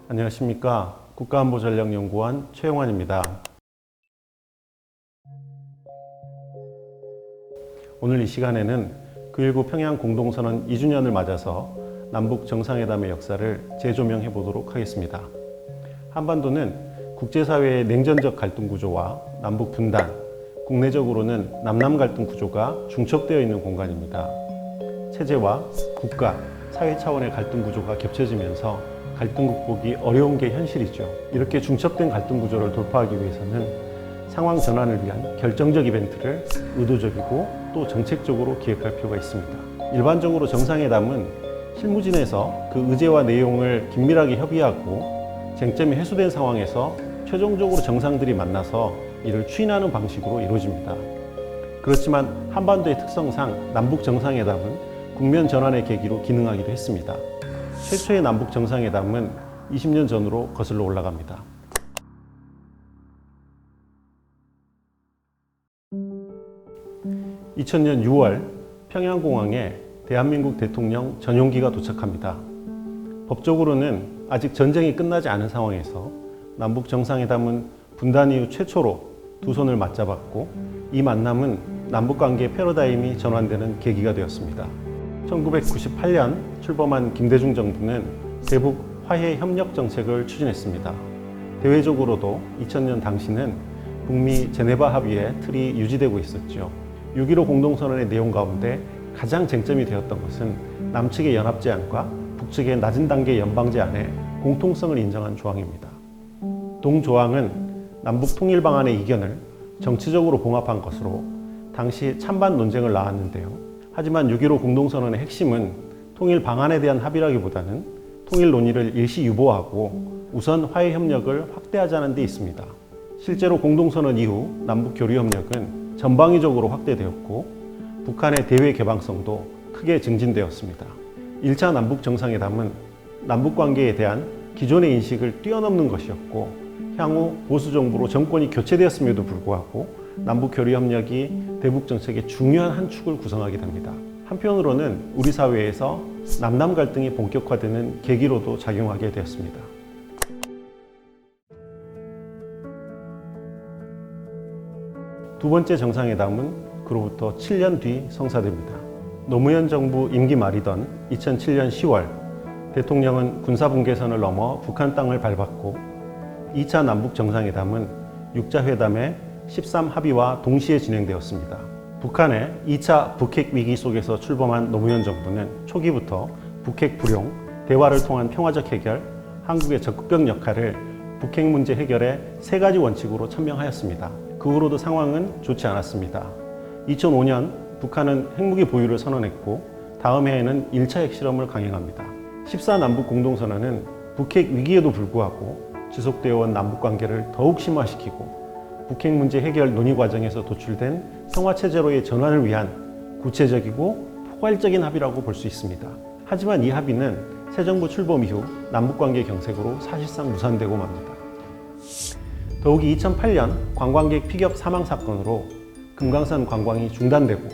안녕하십니까. 국가안보전략연구원 최영환입니다. 오늘 이 시간에는 9.19 평양 공동선언 2주년을 맞아서 남북 정상회담의 역사를 재조명해 보도록 하겠습니다. 한반도는 국제사회의 냉전적 갈등 구조와 남북 분단, 국내적으로는 남남 갈등 구조가 중첩되어 있는 공간입니다. 체제와 국가, 사회 차원의 갈등 구조가 겹쳐지면서 갈등 극복이 어려운 게 현실이죠. 이렇게 중첩된 갈등 구조를 돌파하기 위해서는 상황 전환을 위한 결정적 이벤트를 의도적이고 또 정책적으로 기획할 필요가 있습니다. 일반적으로 정상회담은 실무진에서 그 의제와 내용을 긴밀하게 협의하고 쟁점이 해소된 상황에서 최종적으로 정상들이 만나서 이를 추인하는 방식으로 이루어집니다. 그렇지만 한반도의 특성상 남북 정상회담은 국면 전환의 계기로 기능하기도 했습니다. 최초의 남북 정상회담은 20년 전으로 거슬러 올라갑니다. (2000년 6월) 평양공항에 대한민국 대통령 전용기가 도착합니다. 법적으로는 아직 전쟁이 끝나지 않은 상황에서 남북 정상회담은 분단 이후 최초로 두 손을 맞잡았고, 이 만남은 남북관계 패러다임이 전환되는 계기가 되었습니다. 1998년 출범한 김대중 정부는 대북 화해 협력 정책을 추진했습니다. 대외적으로도 2000년 당시는 북미 제네바 합의의 틀이 유지되고 있었죠. 6.15 공동선언의 내용 가운데 가장 쟁점이 되었던 것은 남측의 연합제안과 북측의 낮은 단계 연방제안의 공통성을 인정한 조항입니다. 동조항은 남북 통일 방안의 이견을 정치적으로 봉합한 것으로 당시 찬반 논쟁을 낳았는데요. 하지만 6.15 공동선언의 핵심은 통일 방안에 대한 합의라기보다는 통일 논의를 일시 유보하고 우선 화해 협력을 확대하자는 데 있습니다. 실제로 공동선언 이후 남북 교류 협력은 전방위적으로 확대되었고, 북한의 대외 개방성도 크게 증진되었습니다. 1차 남북 정상회담은 남북 관계에 대한 기존의 인식을 뛰어넘는 것이었고, 향후 보수 정부로 정권이 교체되었음에도 불구하고 남북 교류 협력이 대북 정책의 중요한 한 축을 구성하게 됩니다. 한편으로는 우리 사회에서 남남 갈등이 본격화되는 계기로도 작용하게 되었습니다. 두 번째 정상회담은 그로부터 7년 뒤 성사됩니다. 노무현 정부 임기 말이던 2007년 10월, 대통령은 군사분계선을 넘어 북한 땅을 밟았고, 2차 남북 정상회담은 6자 회담의 13합의와 동시에 진행되었습니다. 북한의 2차 북핵 위기 속에서 출범한 노무현 정부는 초기부터 북핵 불용, 대화를 통한 평화적 해결, 한국의 적극적 역할을 북핵 문제 해결의 3가지 원칙으로 천명하였습니다. 그 후로도 상황은 좋지 않았습니다. 2005년 북한은 핵무기 보유를 선언했고, 다음 해에는 1차 핵실험을 강행합니다. 14남북 공동선언은 북핵 위기에도 불구하고 지속되어 온 남북관계를 더욱 심화시키고, 북핵 문제 해결 논의 과정에서 도출된 평화체제로의 전환을 위한 구체적이고 포괄적인 합의라고 볼 수 있습니다. 하지만 이 합의는 새 정부 출범 이후 남북관계 경색으로 사실상 무산되고 맙니다. 더욱이 2008년 관광객 피격 사망 사건으로 금강산 관광이 중단되고,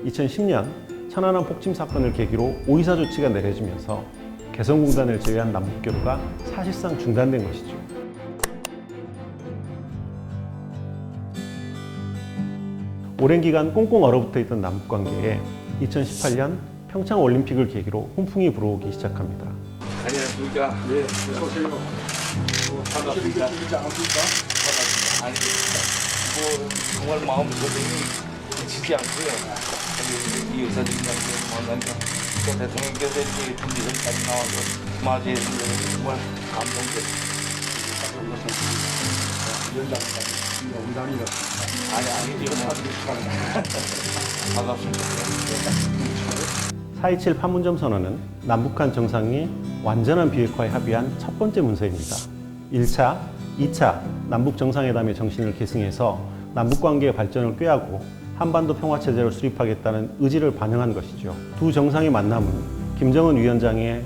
2010년 천안함 폭침 사건을 계기로 오이사 조치가 내려지면서 개성공단을 제외한 남북교류가 사실상 중단된 것이죠. 오랜 기간 꽁꽁 얼어붙어 있던 남북관계에 2018년 평창올림픽을 계기로 훈풍이 불어오기 시작합니다. 안녕하십니까. 네, 어서오세요. 반갑습니다. 아니, 정말 마음 고생이 지지 않고요. 이 의사진님한테 만나니까 또 대통령께서 이렇게 준비선까지 나와서 맞이해주셔서 정말 감동적입니다. 농담이다. 아니, 반갑습니다. 4.27 판문점 선언은 남북한 정상이 완전한 비핵화에 합의한 첫 번째 문서입니다. 1차, 2차 남북 정상회담의 정신을 계승해서 남북관계의 발전을 꾀하고 한반도 평화체제를 수립하겠다는 의지를 반영한 것이죠. 두 정상의 만남은 김정은 위원장의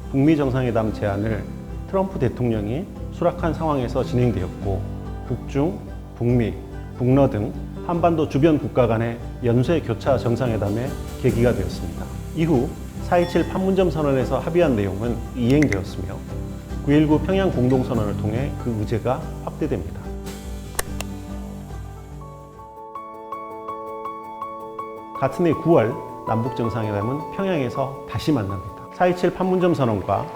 북미 정상회담 제안을 트럼프 대통령이 수락한 상황에서 진행되었고, 북중, 북미, 북러 등 한반도 주변 국가 간의 연쇄 교차 정상회담의 계기가 되었습니다. 이후 4.27 판문점 선언에서 합의한 내용은 이행되었으며, 9.19 평양 공동선언을 통해 그 의제가 확대됩니다. 같은 해 9월 남북정상회담은 평양에서 다시 만납니다. 4.27 판문점 선언과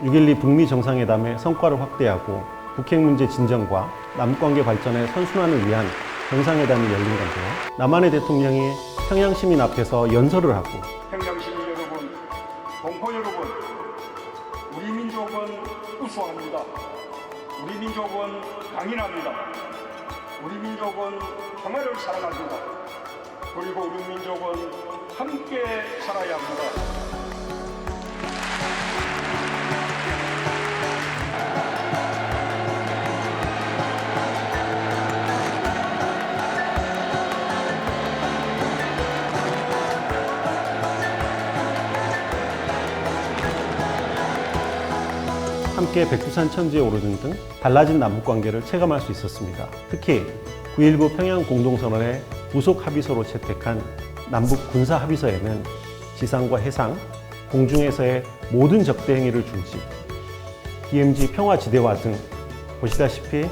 6.12 북미 정상회담의 성과를 확대하고 북핵 문제 진정과 남북관계 발전의 선순환을 위한 정상회담이 열린 건데요. 남한의 대통령이 평양 시민 앞에서 연설을 하고 평양 시민 여러분, 동포 여러분, 우리 민족은 우수합니다. 우리 민족은 강인합니다. 우리 민족은 평화를 사랑합니다. 그리고 우리 민족은 함께 살아야 합니다. 함께 백두산 천지에 오르는 등 달라진 남북관계를 체감할 수 있었습니다. 특히 9.19 평양 공동선언의 부속 합의서로 채택한 남북 군사 합의서에는 지상과 해상, 공중에서의 모든 적대 행위를 중지, DMZ 평화지대화 등 보시다시피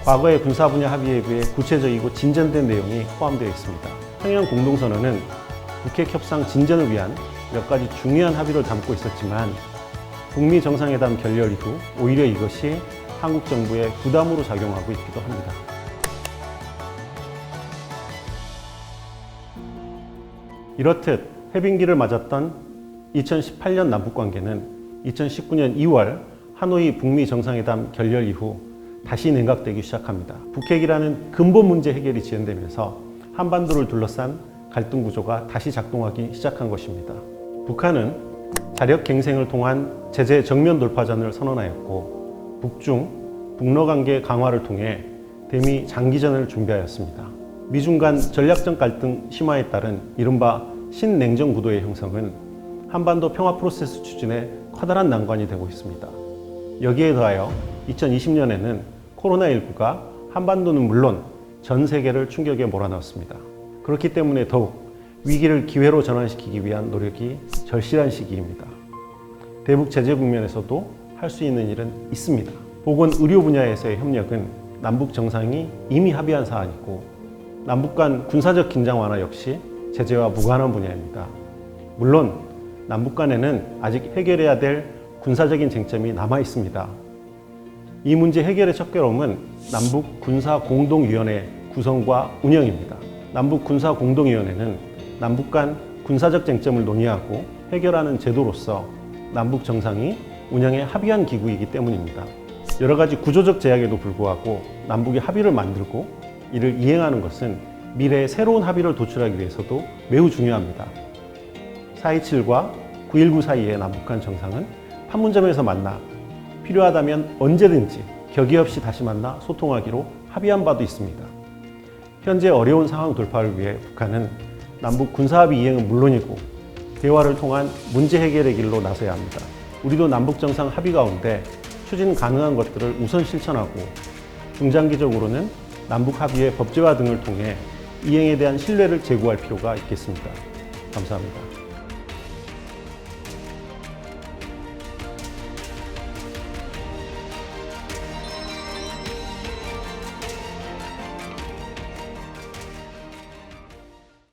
과거의 군사 분야 합의에 비해 구체적이고 진전된 내용이 포함되어 있습니다. 평양 공동선언은 북핵 협상 진전을 위한 몇 가지 중요한 합의를 담고 있었지만 북미 정상회담 결렬 이후 오히려 이것이 한국 정부의 부담으로 작용하고 있기도 합니다. 이렇듯 해빙기를 맞았던 2018년 남북관계는 2019년 2월 하노이 북미 정상회담 결렬 이후 다시 냉각되기 시작합니다. 북핵이라는 근본 문제 해결이 지연되면서 한반도를 둘러싼 갈등 구조가 다시 작동하기 시작한 것입니다. 북한은 자력 갱생을 통한 제재 정면 돌파전을 선언하였고 북로 관계 강화를 통해 대미 장기전을 준비하였습니다. 미중 간 전략적 갈등 심화에 따른 이른바 신냉전 구도의 형성은 한반도 평화 프로세스 추진에 커다란 난관이 되고 있습니다. 여기에 더하여 2020년에는 코로나19가 한반도는 물론 전 세계를 충격에 몰아넣었습니다. 그렇기 때문에 더욱 위기를 기회로 전환시키기 위한 노력이 절실한 시기입니다. 대북 제재 국면에서도 할 수 있는 일은 있습니다. 보건 의료 분야에서의 협력은 남북 정상이 이미 합의한 사안이고 남북 간 군사적 긴장 완화 역시 제재와 무관한 분야입니다. 물론 남북 간에는 아직 해결해야 될 군사적인 쟁점이 남아 있습니다. 이 문제 해결의 첫 걸음은 남북 군사 공동위원회 구성과 운영입니다. 남북 군사 공동위원회는 남북 간 군사적 쟁점을 논의하고 해결하는 제도로서 남북 정상이 운영에 합의한 기구이기 때문입니다. 여러 가지 구조적 제약에도 불구하고 남북이 합의를 만들고 이를 이행하는 것은 미래의 새로운 합의를 도출하기 위해서도 매우 중요합니다. 4.27과 9.19 사이의 남북 간 정상은 판문점에서 만나 필요하다면 언제든지 격의 없이 다시 만나 소통하기로 합의한 바도 있습니다. 현재 어려운 상황 돌파를 위해 북한은 남북 군사합의 이행은 물론이고 대화를 통한 문제 해결의 길로 나서야 합니다. 우리도 남북 정상 합의 가운데 추진 가능한 것들을 우선 실천하고 중장기적으로는 남북 합의의 법제화 등을 통해 이행에 대한 신뢰를 제고할 필요가 있겠습니다. 감사합니다.